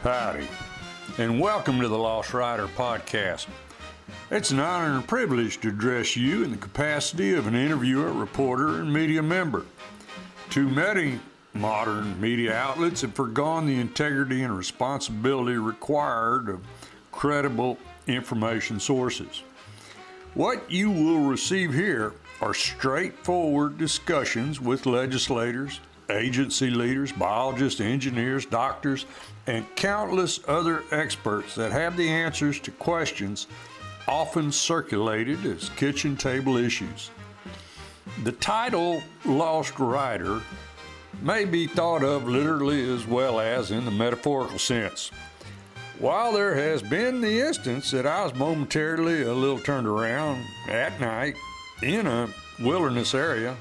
Howdy, and welcome to the Lost Rider podcast. It's an honor and privilege to address you in the capacity of an interviewer, reporter, and media member. Too many modern media outlets have forgone the integrity and responsibility required of credible information sources. What you will receive here are straightforward discussions with legislators, agency leaders, biologists, engineers, doctors, and countless other experts that have the answers to questions often circulated as kitchen table issues. The title Lost Rider may be thought of literally as well as in the metaphorical sense. While there has been the instance that I was momentarily a little turned around at night in a wilderness area,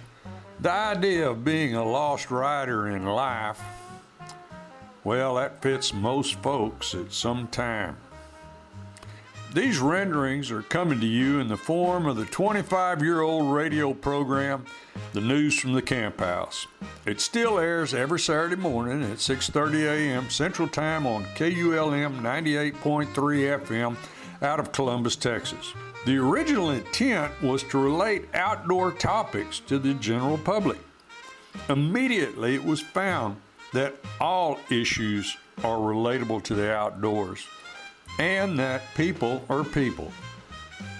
the idea of being a lost rider in life, well, that fits most folks at some time. These renderings are coming to you in the form of the 25-year-old radio program, The News from the Camp House. It still airs every Saturday morning at 6:30 a.m. Central Time on KULM 98.3 FM out of Columbus, Texas. The original intent was to relate outdoor topics to the general public. Immediately, it was found that all issues are relatable to the outdoors and that people are people.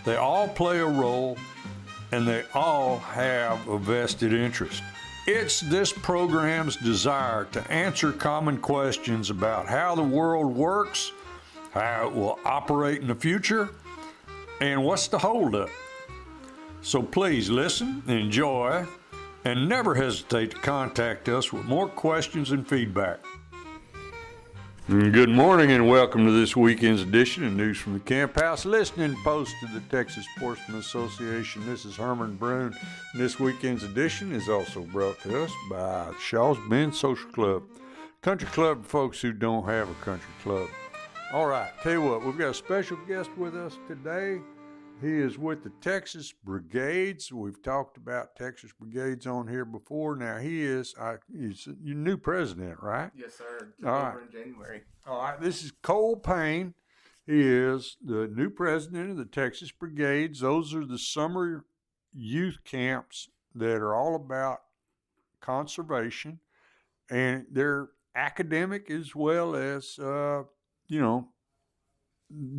They all play a role and they all have a vested interest. It's this program's desire to answer common questions about how the world works, how it will operate in the future, and what's the holdup? So please listen, enjoy, and never hesitate to contact us with more questions and feedback. Good morning and welcome to this weekend's edition of News from the Camp House, listening post of the Texas Sportsman Association. This is Herman Brune. This weekend's edition is also brought to us by Shaw's Bend Social Club, country club for folks who don't have a country club. All right, tell you what, we've got a special guest with us today. He is with the Texas Brigades. We've talked about Texas Brigades on here before. Now he's your new president, right? Yes, sir. All right. In January. All right, this is Cole Payne. He is the new president of the Texas Brigades. Those are the summer youth camps that are all about conservation, and they're academic as well as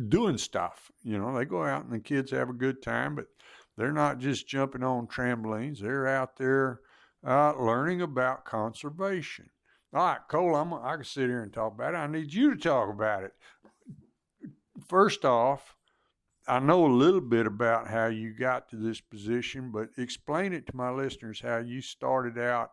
doing stuff. They go out and the kids have a good time, but they're not just jumping on trampolines. They're out there learning about conservation. All right, Cole, I can sit here and talk about it. I need you to talk about it. First off, I know a little bit about how you got to this position, but explain it to my listeners how you started out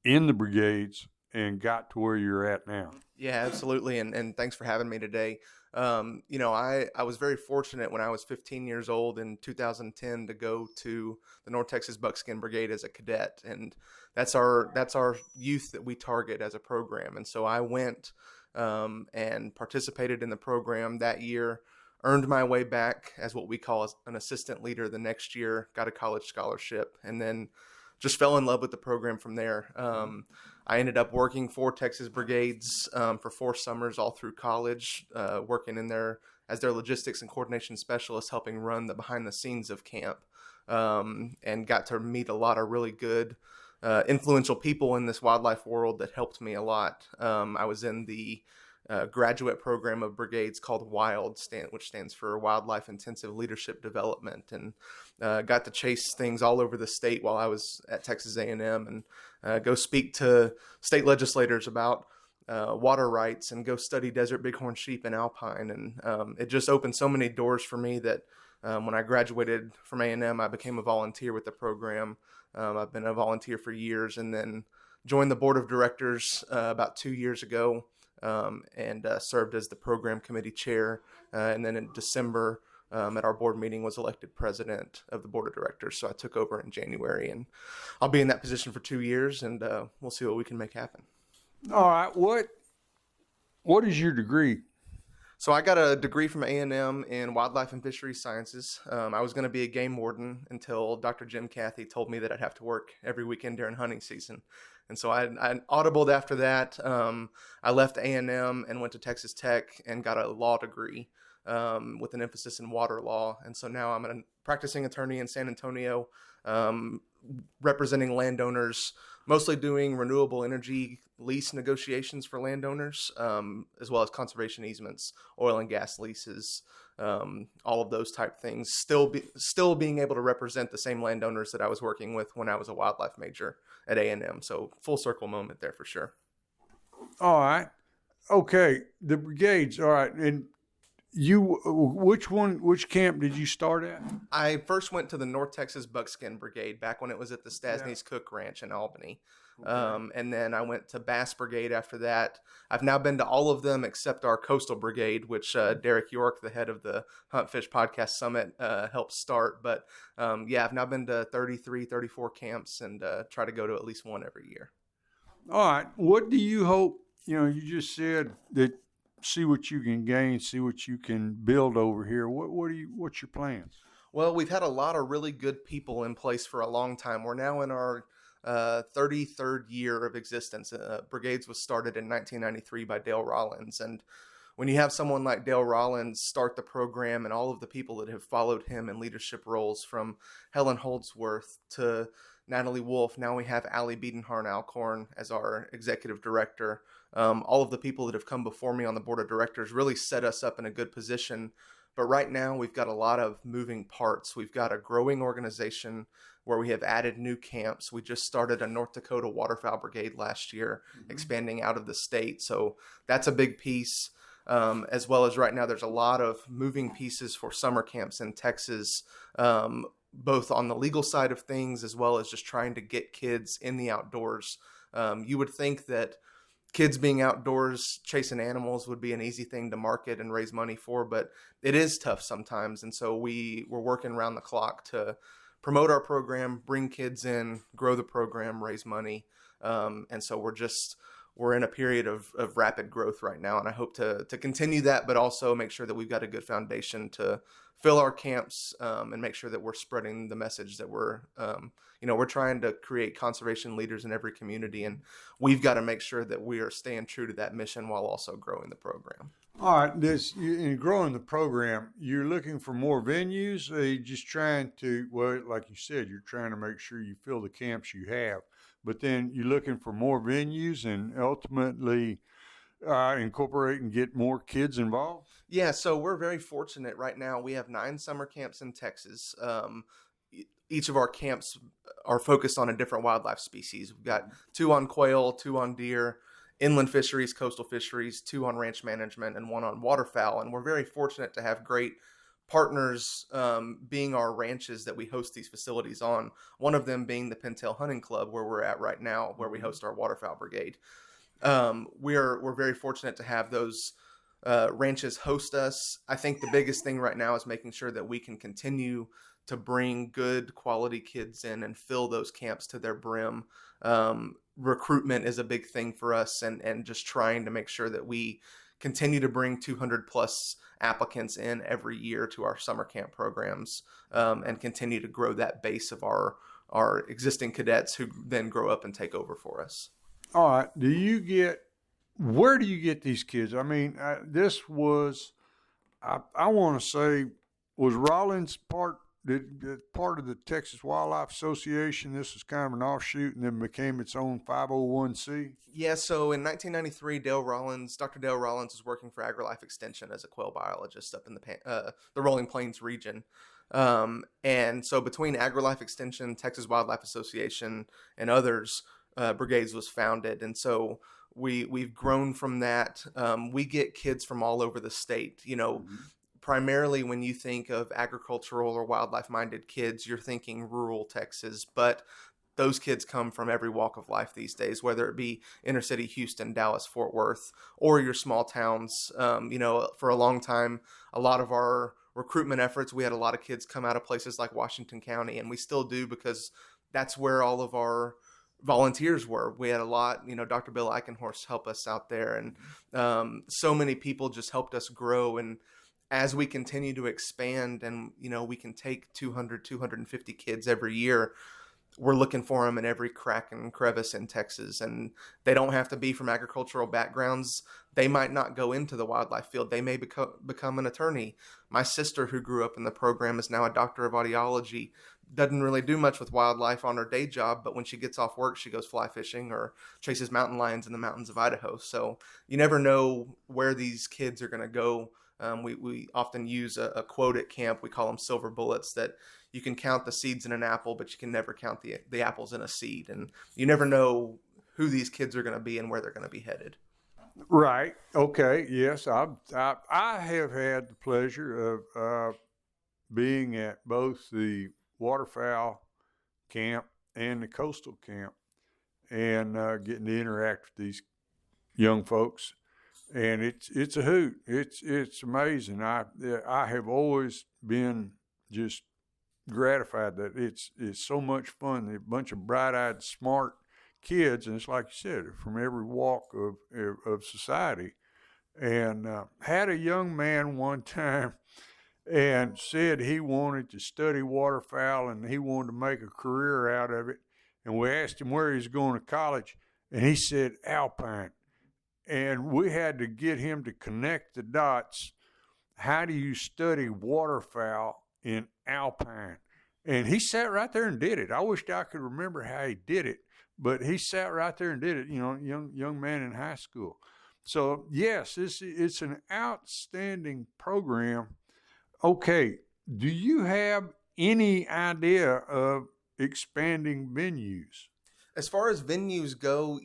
in the brigades and got to where you're at now. Yeah, absolutely. And thanks for having me today. I was very fortunate when I was 15 years old in 2010 to go to the North Texas Buckskin Brigade as a cadet. And that's our youth that we target as a program. And so I went and participated in the program that year, earned my way back as what we call an assistant leader the next year, got a college scholarship, and then just fell in love with the program from there. I ended up working for Texas Brigades for 4 summers all through college, working in there as their logistics and coordination specialist, helping run the behind the scenes of camp, and got to meet a lot of really good, influential people in this wildlife world that helped me a lot. I was in the graduate program of brigades called WILD, which stands for Wildlife Intensive Leadership Development, and got to chase things all over the state while I was at Texas A&M and go speak to state legislators about water rights and go study desert bighorn sheep and alpine. And it just opened so many doors for me that when I graduated from A&M, I became a volunteer with the program. I've been a volunteer for years, and then joined the board of directors about 2 years ago. And served as the program committee chair. And then in December, at our board meeting, was elected president of the board of directors. So I took over in January, and I'll be in that position for 2 years, and we'll see what we can make happen. All right. What is your degree? So I got a degree from A&M in wildlife and fisheries sciences. I was going to be a game warden until Dr. Jim Cathy told me that I'd have to work every weekend during hunting season. And so I audibled after that. I left A&M and went to Texas Tech and got a law degree with an emphasis in water law. And so now I'm a practicing attorney in San Antonio, representing landowners, mostly doing renewable energy lease negotiations for landowners, as well as conservation easements, oil and gas leases, all of those type things. Still being able to represent the same landowners that I was working with when I was a wildlife major at A&M. So full circle moment there for sure. All right. Okay. The brigades. All right. And which camp did you start at? I first went to the North Texas Buckskin Brigade back when it was at the Stasny's Cook Ranch in Albany. Okay. And then I went to Bass Brigade after that. I've now been to all of them except our Coastal Brigade, which Derek York, the head of the Hunt Fish Podcast Summit, helped start. But I've now been to 33, 34 camps and try to go to at least one every year. All right. What do you hope? You just said that see what you can gain, see what you can build over here. What's your plans? Well, we've had a lot of really good people in place for a long time. We're now in our 33rd year of existence. Brigades was started in 1993 by Dale Rollins. And when you have someone like Dale Rollins start the program and all of the people that have followed him in leadership roles, from Helen Holdsworth to Natalie Wolf, now we have Allie Biedenharn Alcorn as our executive director. All of the people that have come before me on the board of directors really set us up in a good position. But right now we've got a lot of moving parts. We've got a growing organization where we have added new camps. We just started a North Dakota Waterfowl Brigade last year, expanding out of the state. So that's a big piece. As well as right now, there's a lot of moving pieces for summer camps in Texas, both on the legal side of things, as well as just trying to get kids in the outdoors. You would think that kids being outdoors chasing animals would be an easy thing to market and raise money for, but it is tough sometimes. And so we're working around the clock to promote our program, bring kids in, grow the program, raise money. And so we're in a period of rapid growth right now. And I hope to continue that, but also make sure that we've got a good foundation to fill our camps, and make sure that we're spreading the message that we're trying to create conservation leaders in every community. And we've got to make sure that we are staying true to that mission while also growing the program. All right. In growing the program, you're looking for more venues. Or you're just trying to, well, like you said, you're trying to make sure you fill the camps you have, but then you're looking for more venues and ultimately incorporate and get more kids involved? Yeah, so we're very fortunate right now. We have 9 summer camps in Texas. Each of our camps are focused on a different wildlife species. We've got 2 on quail, 2 on deer, inland fisheries, coastal fisheries, 2 on ranch management, and 1 on waterfowl. And we're very fortunate to have great partners being our ranches that we host these facilities on. One of them being the Pintail Hunting Club, where we're at right now, where we host our waterfowl brigade. We're very fortunate to have those ranches host us. I think the biggest thing right now is making sure that we can continue to bring good quality kids in and fill those camps to their brim. Recruitment is a big thing for us, and just trying to make sure that we continue to bring 200 plus applicants in every year to our summer camp programs, and continue to grow that base of our existing cadets who then grow up and take over for us. All right. Where do you get these kids? I mean, this was, I want to say, was Rollins part of the Texas Wildlife Association? This was kind of an offshoot and then became its own 501c? Yeah, so in 1993, Dr. Dale Rollins was working for AgriLife Extension as a quail biologist up in the Rolling Plains region. And so between AgriLife Extension, Texas Wildlife Association, and others, Brigades was founded. And so we've grown from that. We get kids from all over the state. Primarily when you think of agricultural or wildlife-minded kids, you're thinking rural Texas, but those kids come from every walk of life these days, whether it be inner city Houston, Dallas, Fort Worth, or your small towns. For a long time, a lot of our recruitment efforts, we had a lot of kids come out of places like Washington County, and we still do because that's where all of our volunteers were. We had a lot, Dr. Bill Eichenhorst helped us out there, and so many people just helped us grow. And as we continue to expand and, we can take 200, 250 kids every year, we're looking for them in every crack and crevice in Texas. And they don't have to be from agricultural backgrounds. They might not go into the wildlife field. They may become an attorney. My sister, who grew up in the program, is now a doctor of audiology. Doesn't really do much with wildlife on her day job, but when she gets off work, she goes fly fishing or chases mountain lions in the mountains of Idaho. So you never know where these kids are going to go. We often use a quote at camp. We call them silver bullets, that you can count the seeds in an apple, but you can never count the apples in a seed. And you never know who these kids are going to be and where they're going to be headed. Right. Okay. Yes. I have had the pleasure of being at both the waterfowl camp and the coastal camp, and getting to interact with these young folks. And it's a hoot. It's amazing. I have always been just gratified that it's so much fun. A bunch of bright-eyed, smart kids, and it's like you said, from every walk of society. And had a young man one time and said he wanted to study waterfowl and he wanted to make a career out of it. And we asked him where he was going to college, and he said Alpine. And we had to get him to connect the dots. How do you study waterfowl in Alpine? And he sat right there and did it. I wished I could remember how he did it, but he sat right there and did it, young man in high school. So, yes, it's an outstanding program. Okay, do you have any idea of expanding venues? As far as venues go,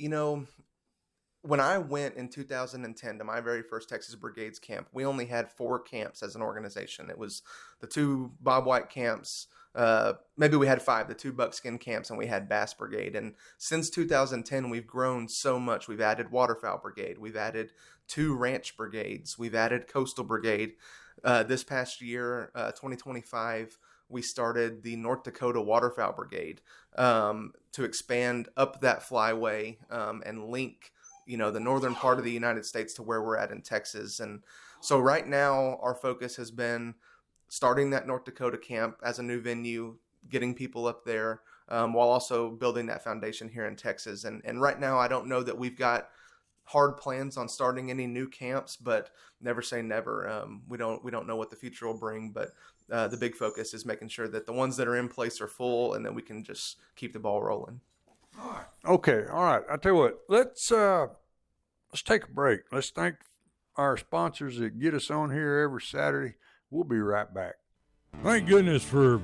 when I went in 2010 to my very first Texas Brigades camp, we only had 4 camps as an organization. It was the 2 Bobwhite camps. Maybe we had 5, the 2 Buckskin camps, and we had Bass Brigade. And since 2010, we've grown so much. We've added Waterfowl Brigade. We've added 2 Ranch Brigades. We've added Coastal Brigade. This past year, 2025, we started the North Dakota Waterfowl Brigade to expand up that flyway and link the northern part of the United States to where we're at in Texas. And so right now our focus has been starting that North Dakota camp as a new venue, getting people up there, while also building that foundation here in Texas. And right now I don't know that we've got hard plans on starting any new camps, but never say never. We don't know what the future will bring, but the big focus is making sure that the ones that are in place are full, and that we can just keep the ball rolling. All right. Okay. All right. I tell you what, let's take a break. Let's thank our sponsors that get us on here every Saturday. We'll be right back. Thank goodness for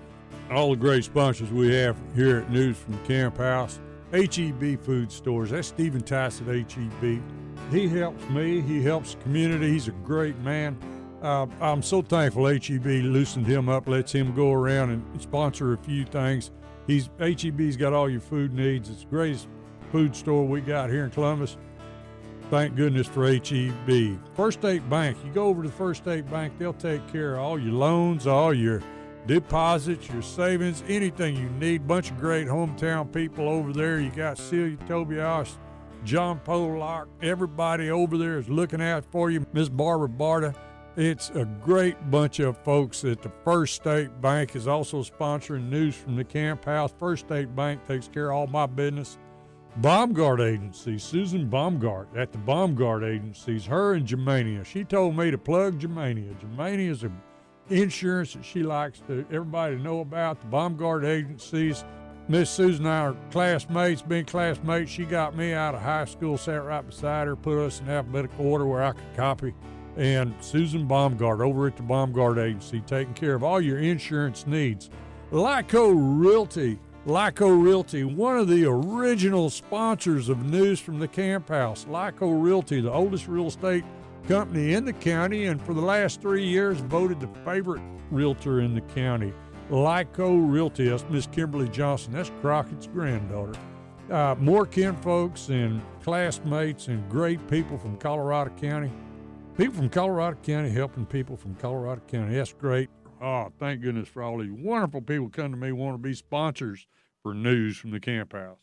all the great sponsors we have here at News from the Camp House. H-E-B Food Stores. That's Stephen Tice at H-E-B. He helps me. He helps the community. He's a great man. I'm so thankful H-E-B loosened him up, lets him go around and sponsor a few things. H-E-B's got all your food needs. It's the greatest food store we got here in Columbus. Thank goodness for H-E-B. First State Bank. You go over to the First State Bank, they'll take care of all your loans, all your deposits, your savings, anything you need. Bunch of great hometown people over there. You got Celia Tobias, John Pollock. Everybody over there is looking out for you. Miss Barbara Barta. It's a great bunch of folks at the First State Bank is also sponsoring News from the Camp House. First State Bank takes care of all my business. Baumgart Agency, Susan Baumgart at the Baumgart Agencies, her and Germania. She told me to plug Germania. Germania is an insurance that she likes everybody to know about. The Baumgart Agencies. Miss Susan and I are classmates, been classmates. She got me out of high school, sat right beside her, put us in alphabetical order where I could copy. And Susan Baumgart over at the Baumgart Agency, taking care of all your insurance needs. Lyco Realty, one of the original sponsors of News from the Camp House. Lyco Realty, the oldest real estate company in the county, and for the last 3 years voted the favorite realtor in the county. Lyco Realty, that's Miss Kimberly Johnson, that's Crockett's granddaughter. More kinfolks and classmates and great people from Colorado County. People from Colorado County helping people from Colorado County. That's great. Oh, thank goodness for all these wonderful people come to me want to be sponsors for News from the Camp House.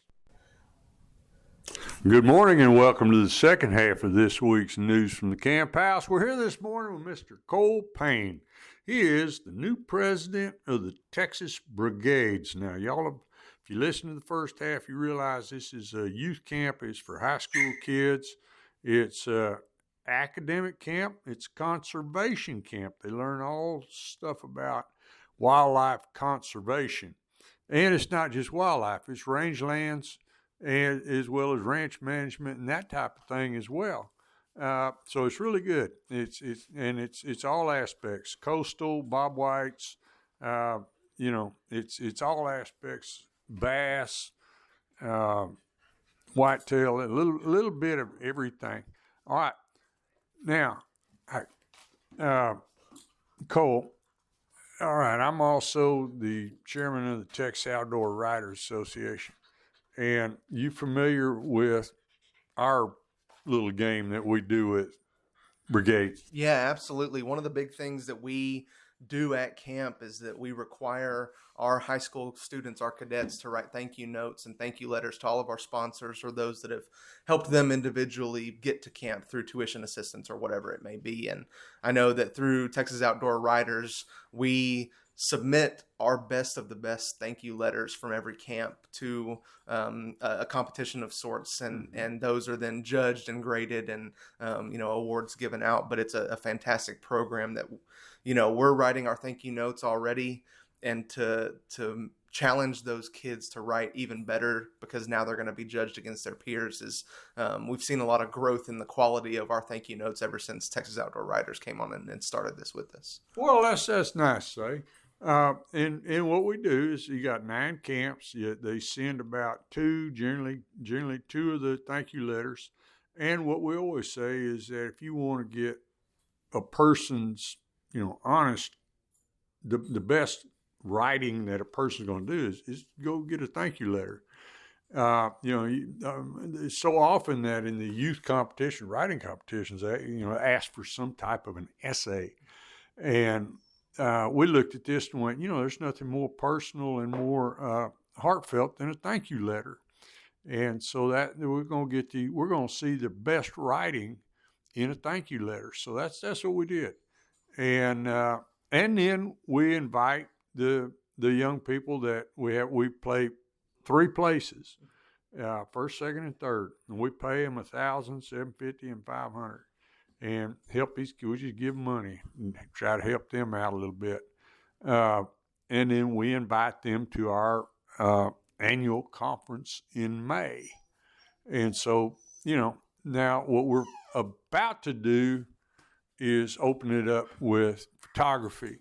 Good morning and welcome to the second half of this week's News from the Camp House. We're here this morning with Mr. Cole Payne. He is the new president of the Texas Brigades. Now, y'all have If you listen to the first half, you realize this is a youth camp. It's for high school kids. It's a academic camp. It's conservation camp. They learn all stuff about wildlife conservation. And it's not just wildlife. It's rangelands and as well as ranch management and that type of thing as well. So it's really good. It's all aspects. Coastal, Bobwhites, it's all aspects. Bass, whitetail, a little bit of everything. All right. Now, Cole, all right, I'm also the chairman of the Texas Outdoor Writers Association. And you familiar with our little game that we do with brigades? Yeah, absolutely. One of the big things that we do at camp is that we require our high school students, our cadets, to write thank you notes and thank you letters to all of our sponsors or those that have helped them individually get to camp through tuition assistance or whatever it may be. And I know that through Texas Outdoor Writers, we submit our best of the best thank you letters from every camp to a competition of sorts, and those are then judged and graded and awards given out. But it's a fantastic program that we're writing our thank you notes already, and to challenge those kids to write even better, because now they're going to be judged against their peers. We've seen a lot of growth in the quality of our thank you notes ever since Texas Outdoor Writers came on and started this with us. Well, that's nice to say. And what we do is you got 9 camps. They send about generally 2 of the thank you letters. And what we always say is that if you want to get a person's, honest, the best writing that a person's going to do is go get a thank you letter. So often that in the youth competition, writing competitions, they, ask for some type of an essay. And we looked at this and went, there's nothing more personal and more heartfelt than a thank you letter. And so that we're going to see the best writing in a thank you letter. So that's what we did. And then we invite the young people that we play 3 places, first, second, and third. And we pay them $1,000, $750, and $500. And help these kids. We just give them money and try to help them out a little bit. And then we invite them to our annual conference in May. And so, now what we're about to do is open it up with photography,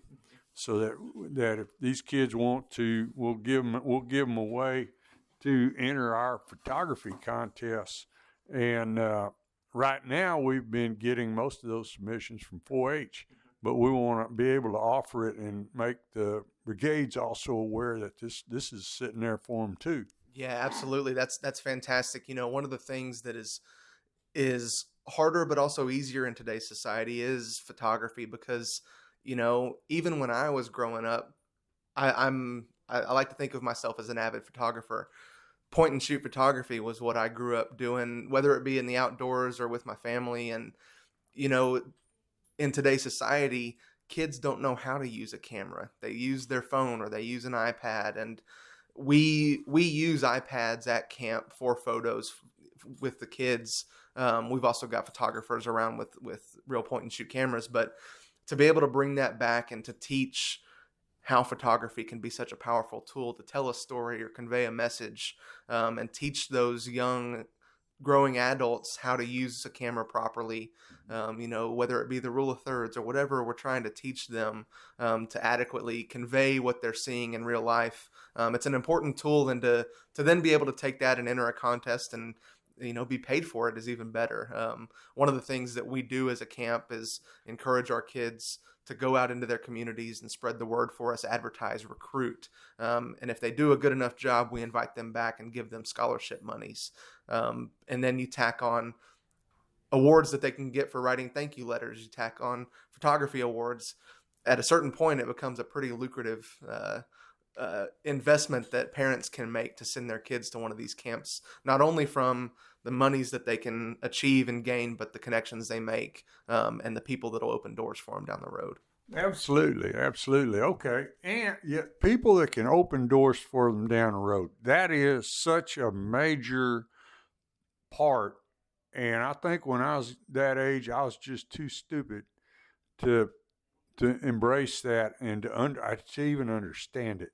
so that if these kids want to, we'll give them a way to enter our photography contests. And right now, we've been getting most of those submissions from 4-H, but we want to be able to offer it and make the brigades also aware that this is sitting there for them too. Yeah, absolutely. That's fantastic. One of the things that is harder but also easier in today's society is photography, because even when I was growing up, I like to think of myself as an avid photographer. Point and shoot photography was what I grew up doing, whether it be in the outdoors or with my family. And, in today's society, kids don't know how to use a camera. They use their phone or they use an iPad. And we use iPads at camp for photos with the kids. We've also got photographers around with real point and shoot cameras, but to be able to bring that back and to teach how photography can be such a powerful tool to tell a story or convey a message, and teach those young growing adults how to use a camera properly, whether it be the rule of thirds or whatever we're trying to teach them, to adequately convey what they're seeing in real life. It's an important tool, and to then be able to take that and enter a contest and be paid for it is even better. One of the things that we do as a camp is encourage our kids to go out into their communities and spread the word for us, advertise, recruit. And if they do a good enough job, we invite them back and give them scholarship monies. And then you tack on awards that they can get for writing thank you letters. You tack on photography awards. At a certain point, it becomes a pretty lucrative investment that parents can make to send their kids to one of these camps, not only from the monies that they can achieve and gain, but the connections they make, and the people that will open doors for them down the road. Absolutely, absolutely. Okay. And yet people that can open doors for them down the road. That is such a major part. And I think when I was that age, I was just too stupid to embrace that and to even understand it.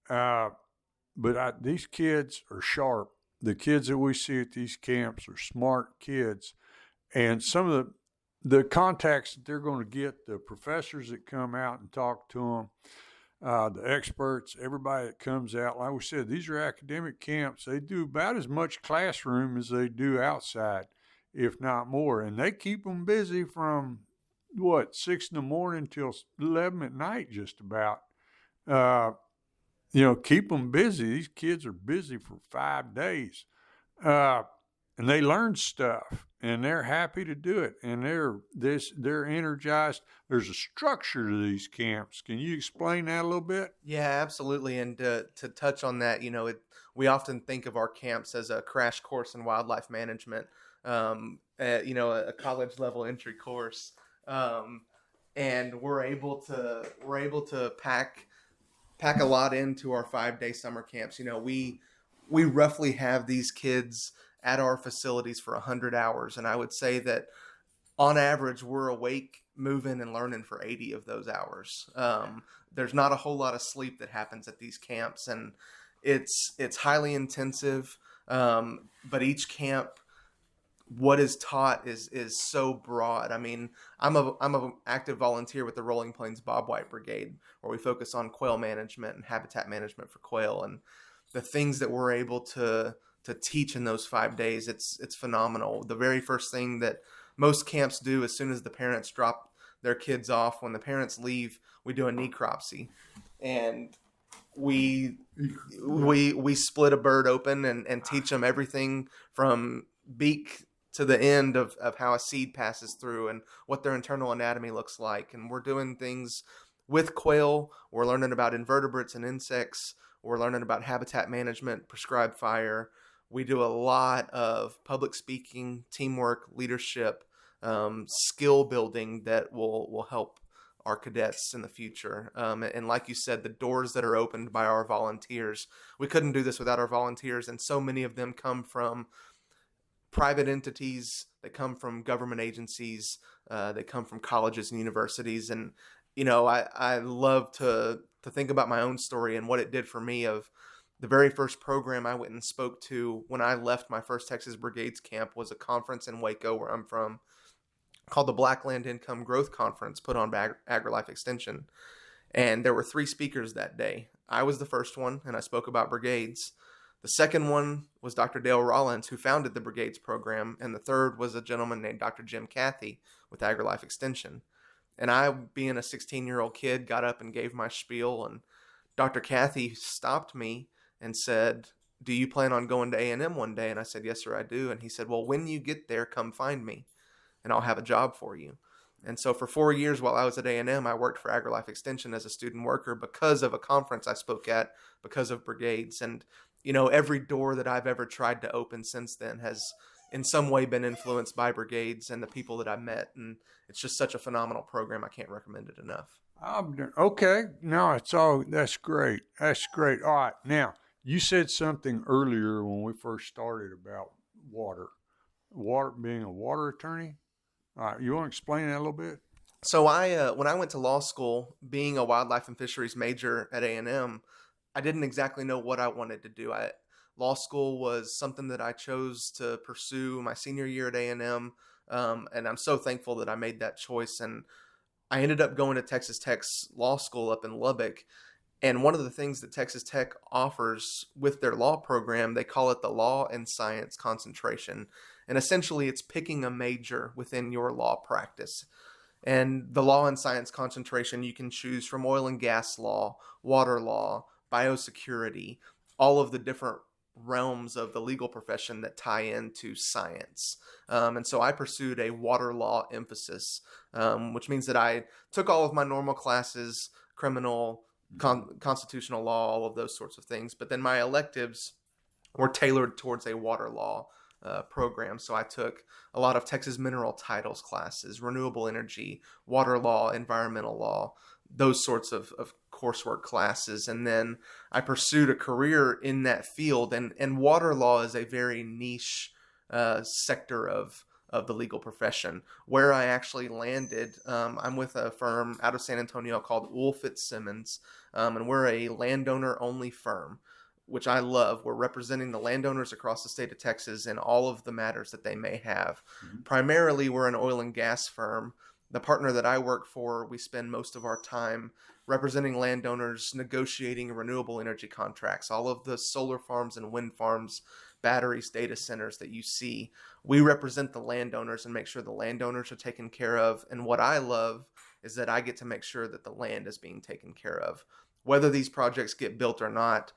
Uh, but these kids are sharp. The kids that we see at these camps are smart kids, and some of the contacts that they're going to get, the professors that come out and talk to them, the experts, everybody that comes out. Like we said, these are academic camps. They do about as much classroom as they do outside, if not more, and they keep them busy from 6 in the morning till 11 at night, just about. Uh, keep them busy. These kids are busy for 5 days. Uh, and they learn stuff and they're happy to do it. And they're energized. There's a structure to these camps. Can you explain that a little bit? Yeah, absolutely. And to touch on that, we often think of our camps as a crash course in wildlife management, a college level entry course. And we're able to pack a lot into our 5-day summer camps. We roughly have these kids at our facilities for 100 hours. And I would say that on average, we're awake, moving, and learning for 80 of those hours. There's not a whole lot of sleep that happens at these camps, and it's highly intensive. But each camp, what is taught is so broad. I mean, I'm a active volunteer with the Rolling Plains Bobwhite Brigade, where we focus on quail management and habitat management for quail, and the things that we're able to teach in those 5 days, it's phenomenal. The very first thing that most camps do as soon as the parents drop their kids off, when the parents leave, we do a necropsy, and we split a bird open and teach them everything from beak to the end of how a seed passes through and what their internal anatomy looks like. And we're doing things with quail. We're learning about invertebrates and insects. We're learning about habitat management, prescribed fire. We do a lot of public speaking, teamwork, leadership, skill building that will help our cadets in the future. And like you said, the doors that are opened by our volunteers, we couldn't do this without our volunteers. And so many of them come from private entities, they come from government agencies, they come from colleges and universities. And, I love to think about my own story and what it did for me. Of the very first program I went and spoke to when I left my first Texas Brigades camp was a conference in Waco, where I'm from, called the Blackland Income Growth Conference, put on by AgriLife Extension. And there were 3 speakers that day. I was the first one, and I spoke about brigades. The second one was Dr. Dale Rollins, who founded the Brigades program. And the third was a gentleman named Dr. Jim Cathy with AgriLife Extension. And I, being a 16-year-old kid, got up and gave my spiel. And Dr. Cathy stopped me and said, "Do you plan on going to A&M one day?" And I said, "Yes, sir, I do." And he said, "Well, when you get there, come find me, and I'll have a job for you." And so for 4 years while I was at A&M, I worked for AgriLife Extension as a student worker because of a conference I spoke at, because of brigades. And, every door that I've ever tried to open since then has in some way been influenced by brigades and the people that I met. And it's just such a phenomenal program. I can't recommend it enough. Okay. No, that's great. That's great. All right. Now, you said something earlier when we first started about water being a water attorney. All right, you want to explain that a little bit? So when I went to law school, being a wildlife and fisheries major at A&M, I didn't exactly know what I wanted to do. Law school was something that I chose to pursue my senior year at A&M, and I'm so thankful that I made that choice. And I ended up going to Texas Tech's law school up in Lubbock. And one of the things that Texas Tech offers with their law program, they call it the Law and Science Concentration. And essentially, it's picking a major within your law practice. And the Law and Science Concentration, you can choose from oil and gas law, water law, biosecurity, all of the different realms of the legal profession that tie into science. And so I pursued a water law emphasis, which means that I took all of my normal classes, criminal, constitutional law, all of those sorts of things. But then my electives were tailored towards a water law programs. So I took a lot of Texas mineral titles classes, renewable energy, water law, environmental law, those sorts of coursework classes. And then I pursued a career in that field. And water law is a very niche sector of the legal profession. Where I actually landed, I'm with a firm out of San Antonio called Wool Fitzsimmons, and we're a landowner-only firm, which I love. We're representing the landowners across the state of Texas in all of the matters that they may have. Mm-hmm. Primarily, we're an oil and gas firm. The partner that I work for, we spend most of our time representing landowners, negotiating renewable energy contracts, all of the solar farms and wind farms, batteries, data centers that you see. We represent the landowners and make sure the landowners are taken care of. And what I love is that I get to make sure that the land is being taken care of. Whether these projects get built or not,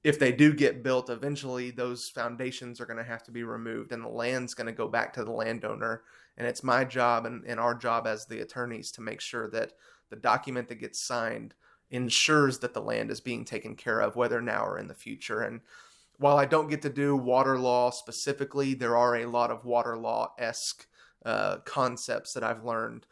if they do get built, eventually those foundations are going to have to be removed and the land's going to go back to the landowner. And it's my job and our job as the attorneys to make sure that the document that gets signed ensures that the land is being taken care of, whether now or in the future. And while I don't get to do water law specifically, there are a lot of water law-esque concepts that I've learned.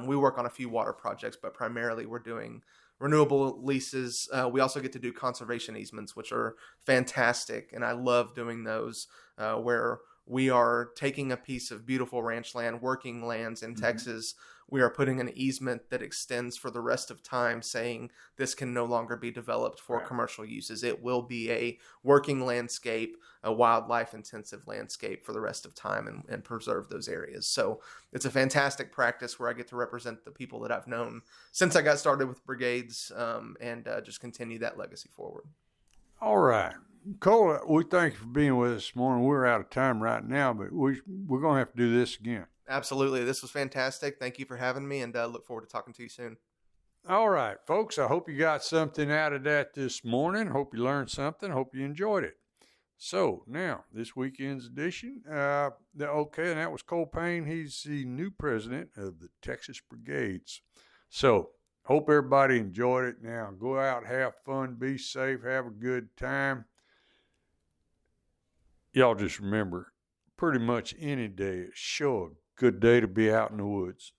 We work on a few water projects, but primarily we're doing renewable leases. We also get to do conservation easements, which are fantastic, and I love doing those, where we are taking a piece of beautiful ranch land, working lands in Texas. We are putting an easement that extends for the rest of time, saying this can no longer be developed for commercial uses. It will be a working landscape, a wildlife intensive landscape for the rest of time, and preserve those areas. So it's a fantastic practice where I get to represent the people that I've known since I got started with brigades, and just continue that legacy forward. All right. Cole, we thank you for being with us this morning. We're out of time right now, but we're going to have to do this again. Absolutely. This was fantastic. Thank you for having me, and look forward to talking to you soon. All right, folks. I hope you got something out of that this morning. Hope you learned something. Hope you enjoyed it. So now, this weekend's edition, and that was Cole Payne. He's the new president of the Texas Brigades. So hope everybody enjoyed it. Now, go out, have fun, be safe, have a good time. Y'all just remember, pretty much any day is sure a good day to be out in the woods.